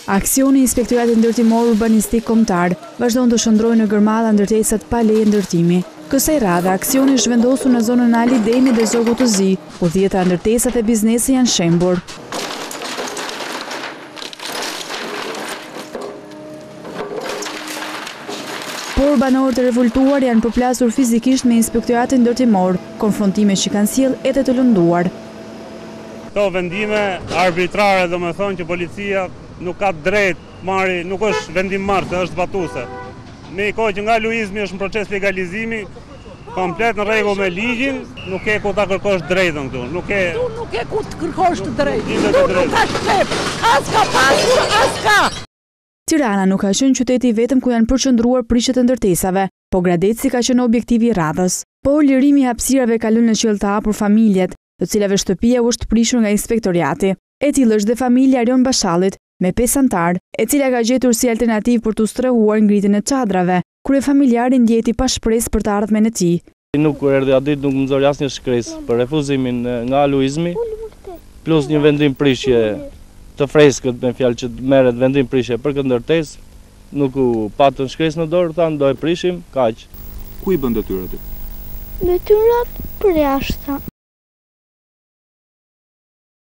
Aksioni i Inspektoratit Ndërtimor Urbanistik Kombëtar vazhdon të shndrojë në gërmalla ndërtesat pa leje ndërtimi. Kësaj radhe, aksioni është vendosur në zonën Ali Deni dhe Zogu të Zi, ku 10 ndërtesat e biznesi janë shembur. Por banorët e revoltuar janë përplasur fizikisht me Inspektoratin Ndërtimor, konfrontime që kanë sjellë edhe të lënduar. Këto vendime arbitrare, domethënë që policia nuk ka drejt marri, nuk është vendim marrë, është zbatuese. Me kohë që nga luizmi është në proces legalizimi, komplet në rregull me ligjin, nuk ke ku ta kërkosh drejtën këtu. Nuk ke ku të kërkosh të drejtën. Nuk ka shtep, as ka pasur, as ka. Tirana nuk ka qenë qyteti vetëm ku janë përqendruar prishjet e ndërtesave, po Gradeci ka qenë objektivi i radhës. Po lirimi i hapësirave ka lënë në qiell të hapur familjet, të cilave shtëpia u është prishur nga inspektoriati. E tillë është dhe familja Arion Bashallit, me 5 antar, e cila ka gjetur si alternativë për të strehuar ngritjen e çadrave, kur familjari ndjeti pa shpresë për të ardhmen e tij. Nuk erdhi atë ditë, nuk më nxori asnjë shkresë për refuzimin nga luizmi, plus një vendim prishje të freskët, me fjalë që merret vendim prishje për këtë ndërtesë, nuk u patën shkresë në dorë, thanë do e prishim, kaq. Ku i bën detyrat? Detyrat për jashtë.